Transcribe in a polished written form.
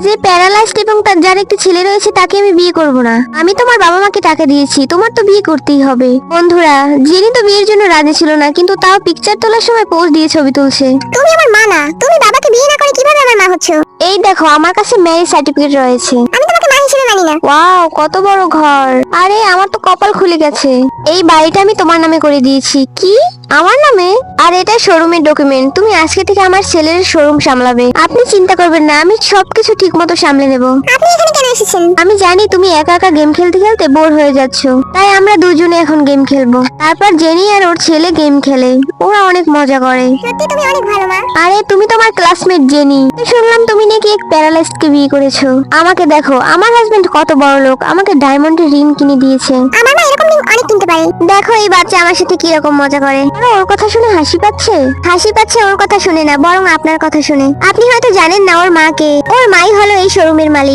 যে প্যারালাইজড এবং তার যার একটি ছেলে রয়েছে তাকে আমি বিয়ে করব না। আমি তোমার বাবা মাকে টাকা দিয়েছি, তোমার তো বিয়ে করতেই হবে। বন্ধুরা, জেনি তো বিয়ের জন্য রাজি ছিল না, কিন্তু তাও পিকচার তোলার সময় পোজ দিয়ে ছবি তুলছে। তুমি আমার মা না, তুমি বাবাকে বিয়ে না করে কিভাবে আমার মা হচ্ছো? এই দেখো, আমার কাছে ম্যারেজ সার্টিফিকেট রয়েছে। আমি তোমাকে মা হিসেবে মানি না। ওয়াও, কত বড় ঘর! আরে আমার তো কপাল খুলে গেছে। এই বাড়িটা আমি তোমার নামে করে দিয়েছি। কি, আমার নামে? আর এটা শোরুমের ডকুমেন্ট। তুমি আজকে থেকে আমার ছেলের শোরুম সামলাবে। আপনি চিন্তা করবেন না, আমি সবকিছু ঠিক মতো সামলে নেব। আপনি এখানে কেন এসেছেন? আমি জানি তুমি একা একা গেম খেলতে খেলতে বোর হয়ে যাচ্ছ, তাই আমরা দুজনে এখন গেম খেলবো। তারপর জেনি আর ওর ছেলে গেম খেলে, ওরা অনেক মজা করে। সত্যি তুমি অনেক ভালো মা। আরে তুমি তো আমার ক্লাসমেট জেনি। শুনলাম তুমি নাকি এক প্যারালাইজড কে বিয়ে করেছো। আমাকে দেখো, আমার হাজবেন্ড কত বড় লোক, আমাকে ডায়মন্ডের রিং কিনে দিয়েছে। আমার মা এরকম রিং অনেক কিনতে পারে। দেখো এই বাচ্চা আমার সাথে কি রকম মজা করে। আরে ওর কথা শুনে হাসি পাচ্ছে। হাসি পাচ্ছে ওর কথা শুনে না, বরং আপনার কথা শুনে। আপনি হয়তো জানেন না ওর মাকে। ওর মাই হলো এই শোরুমের মালিক।